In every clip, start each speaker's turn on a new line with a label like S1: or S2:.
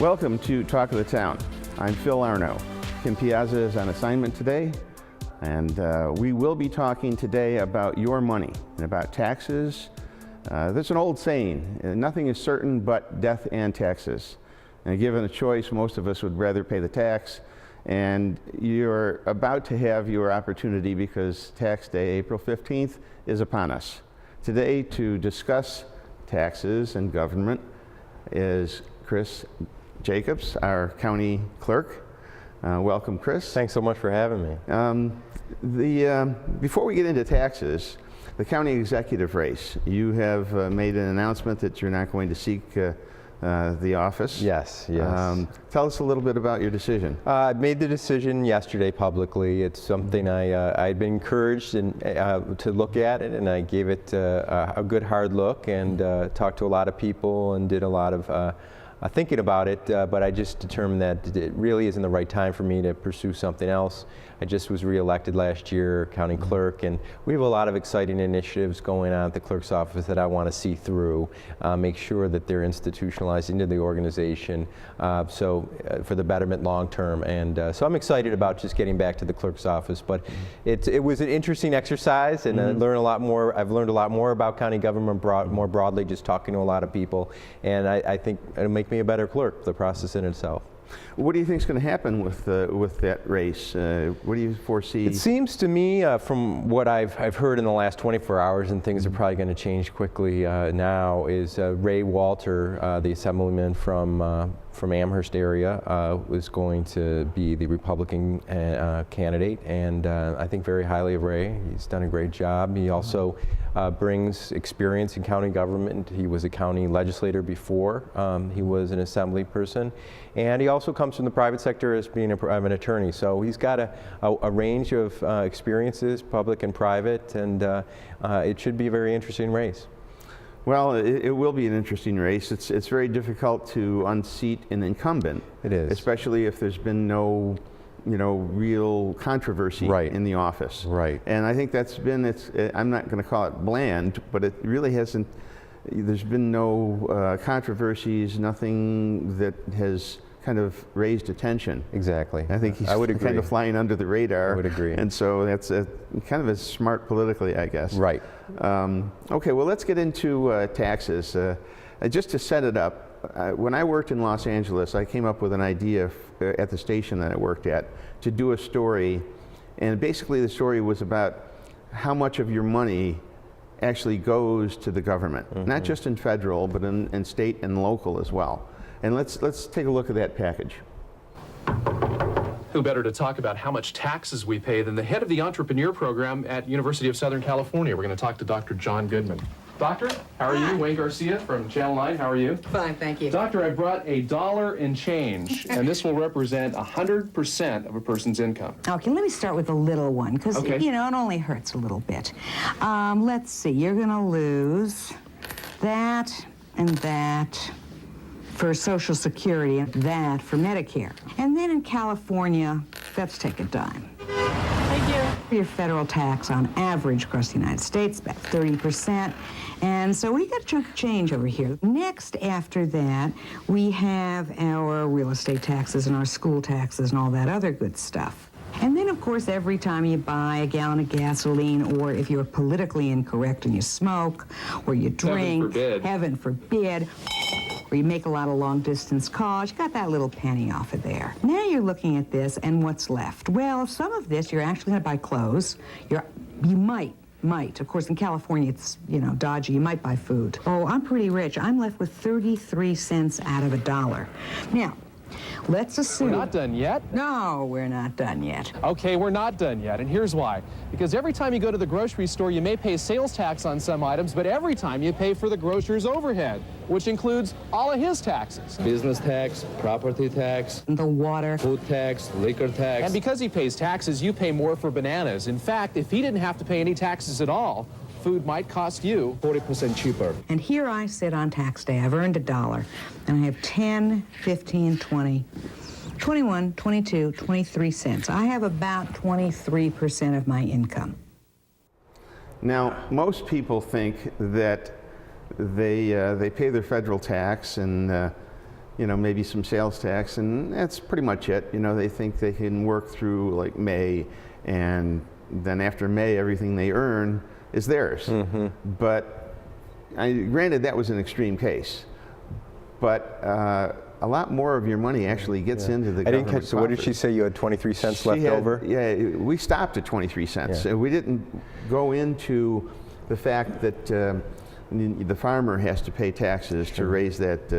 S1: Welcome to Talk of the Town. I'm Phil Arno. Kim Piazza is on assignment today, and we will be talking today about your money and about taxes. There's an old saying, nothing is certain but death and taxes. And given a choice, most of us would rather pay the tax. And you're about to have your opportunity because tax day, April 15th, is upon us. Today, to discuss taxes and government is Chris Jacobs, our county clerk. Welcome, Chris.
S2: Thanks so much for having me.
S1: Before we get into taxes, the county executive race, you have made an announcement that you're not going to seek the office.
S2: Yes.
S1: Tell us a little bit about your decision.
S2: I made the decision yesterday publicly. It's something I'd been encouraged to look at it, and I gave it a good hard look and talked to a lot of people and did a lot of thinking about it, but I just determined that it really isn't the right time for me to pursue something else. I just was re-elected last year, county clerk, and we have a lot of exciting initiatives going on at the clerk's office that I want to see through, make sure that they're institutionalized into the organization, for the betterment long term. And so I'm excited about just getting back to the clerk's office. But it was an interesting exercise, and I learned a lot more. I've learned a lot more about county government more broadly, just talking to a lot of people, and I think it'll make me a better clerk, the process in itself.
S1: What do you think is going to happen with that race? What do you foresee?
S2: It seems to me, from what I've heard in the last 24 hours, and things are probably going to change quickly now, is Ray Walter, the assemblyman from Amherst area, was going to be the Republican candidate, and I think very highly of Ray. He's done a great job. He also brings experience in county government. He was a county legislator before. He was an assembly person, and he also comes from the private sector as being an attorney. So he's got a range of experiences, public and private, and it should be a very interesting race.
S1: Well, it will be an interesting race. It's very difficult to unseat an incumbent.
S2: It is.
S1: Especially if there's been no real controversy in the office.
S2: Right.
S1: And I think that's been, I'm not going to call it bland, but it really hasn't, there's been no controversies, nothing that has kind of raised attention.
S2: Exactly.
S1: I think he's kind of flying under the radar.
S2: I would agree.
S1: And so that's kind of as smart politically, I guess.
S2: Right.
S1: Okay, well, let's get into taxes. Just to set it up, when I worked in Los Angeles, I came up with an idea at the station that I worked at to do a story, and basically the story was about how much of your money actually goes to the government, not just in federal, but in state and local as well. And let's take a look at that package.
S3: Who better to talk about how much taxes we pay than the head of the entrepreneur program at University of Southern California? We're going to talk to Dr. John Goodman. Doctor, how are you? Wayne Garcia from Channel 9, how are you?
S4: Fine, thank you.
S3: Doctor, I brought $1 and change, and this will represent 100% of a person's income.
S4: Okay, let me start with the little one, because, it only hurts a little bit. Let's see, you're going to lose that and that for Social Security and that for Medicare. And then in California, let's take a dime.
S5: Thank you.
S4: Your federal tax on average across the United States, about 30%. And so we got a chunk of change over here. Next, after that, we have our real estate taxes and our school taxes and all that other good stuff. And then, of course, every time you buy a gallon of gasoline, or if you're politically incorrect and you smoke, or you drink, heaven forbid, or you make a lot of long-distance calls, you got that little penny off of there. Now you're looking at this, and what's left? Well, some of this you're actually going to buy clothes. You might. Of course, in California, it's, dodgy. You might buy food. Oh, I'm pretty rich. I'm left with 33 cents out of $1. Now, let's assume...
S3: We're not done yet?
S4: No, we're not done yet.
S3: Okay, we're not done yet, and here's why. Because every time you go to the grocery store, you may pay sales tax on some items, but every time you pay for the grocer's overhead, which includes all of his taxes.
S6: Business tax, property tax,
S4: the water,
S6: food tax, liquor tax.
S3: And because he pays taxes, you pay more for bananas. In fact, if he didn't have to pay any taxes at all, food might cost you
S6: 40% cheaper.
S4: And here I sit on tax day. I've earned $1, and I have 10, 15, 20, 21, 22, 23 cents. I have about 23% of my income.
S1: Now, most people think that they pay their federal tax and maybe some sales tax, and that's pretty much it. They think they can work through like May, and then after May, everything they earn is theirs. But granted, that was an extreme case. But a lot more of your money actually gets into the government.
S2: I didn't catch, so what did she say? You had 23 cents left over?
S1: Yeah, we stopped at 23 cents.
S2: Yeah.
S1: We didn't go into the fact that the farmer has to pay taxes to raise that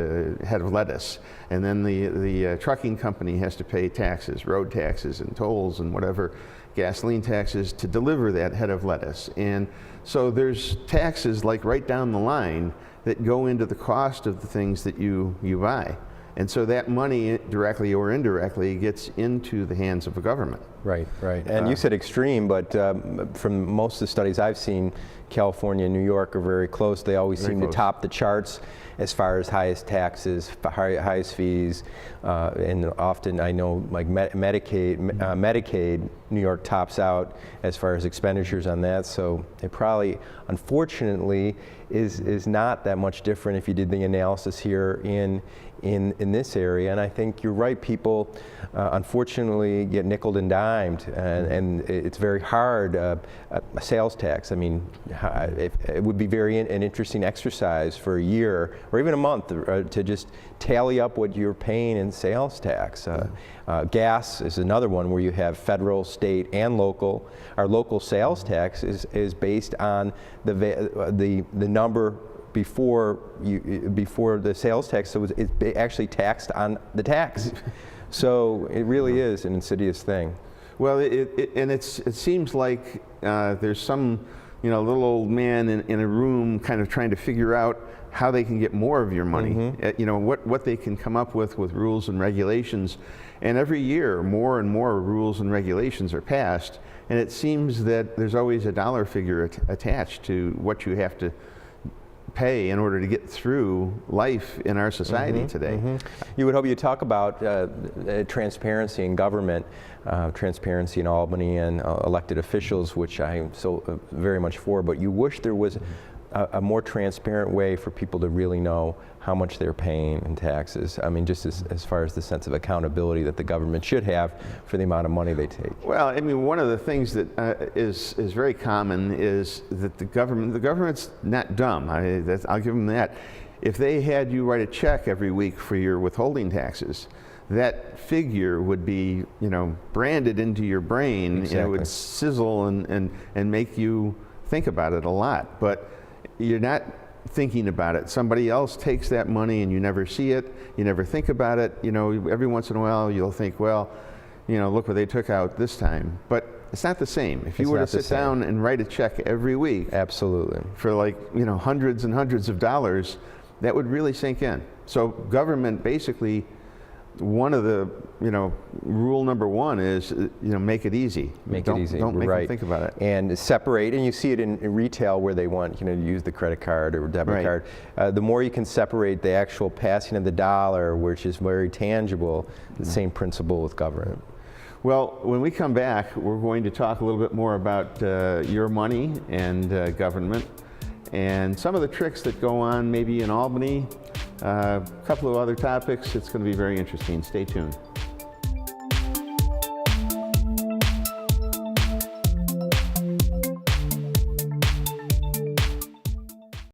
S1: head of lettuce, and then the trucking company has to pay taxes, road taxes and tolls and whatever, gasoline taxes to deliver that head of lettuce. And so there's taxes like right down the line that go into the cost of the things that you buy. And so that money, directly or indirectly, gets into the hands of the government.
S2: Right, right. And you said extreme, but from most of the studies I've seen, California and New York are very close. They always seem to top the charts as far as highest taxes, highest fees, and often I know like Medicaid, New York tops out as far as expenditures on that. So it probably, unfortunately, is not that much different if you did the analysis here in this area. And I think you're right, people unfortunately get nickeled and dimed, and it's very hard. A sales tax, I mean, it would be an interesting exercise for a year or even a month to just tally up what you're paying in sales tax. Gas is another one where you have federal, state, and local. Our local sales tax is based on the number before the sales tax, so it's actually taxed on the tax. So it really is an insidious thing.
S1: Well, it seems like there's some little old man in a room kind of trying to figure out how they can get more of your money. What they can come up with rules and regulations. And every year, more and more rules and regulations are passed, and it seems that there's always a dollar figure attached to what you have to pay in order to get through life in our society today.
S2: You would hope you talk about transparency in government, transparency in Albany and elected officials, which I am so very much for, but you wish there was a more transparent way for people to really know how much they're paying in taxes. I mean, just as far as the sense of accountability that the government should have for the amount of money they take.
S1: Well, I mean, one of the things that is very common is that the government's not dumb. I'll give them that. If they had you write a check every week for your withholding taxes, that figure would be, branded into your brain.
S2: Exactly.
S1: It would sizzle and make you think about it a lot. But you're not thinking about it. Somebody else takes that money and you never see it, you never think about it. Every once in a while you'll think, well, look what they took out this time. But it's not the same. If you were to sit down and write a check every week,
S2: absolutely, for
S1: like, hundreds and hundreds of dollars, that would really sink in. So government basically, one of the, rule number one is, make it easy.
S2: It easy.
S1: Don't make
S2: them
S1: think about it.
S2: And separate, and you see it in retail where they want, to use the credit card or debit card. The more you can separate the actual passing of the dollar, which is very tangible, the same principle with government.
S1: Well, when we come back, we're going to talk a little bit more about your money and government, and some of the tricks that go on maybe in Albany, a couple of other topics. It's going to be very interesting. Stay tuned.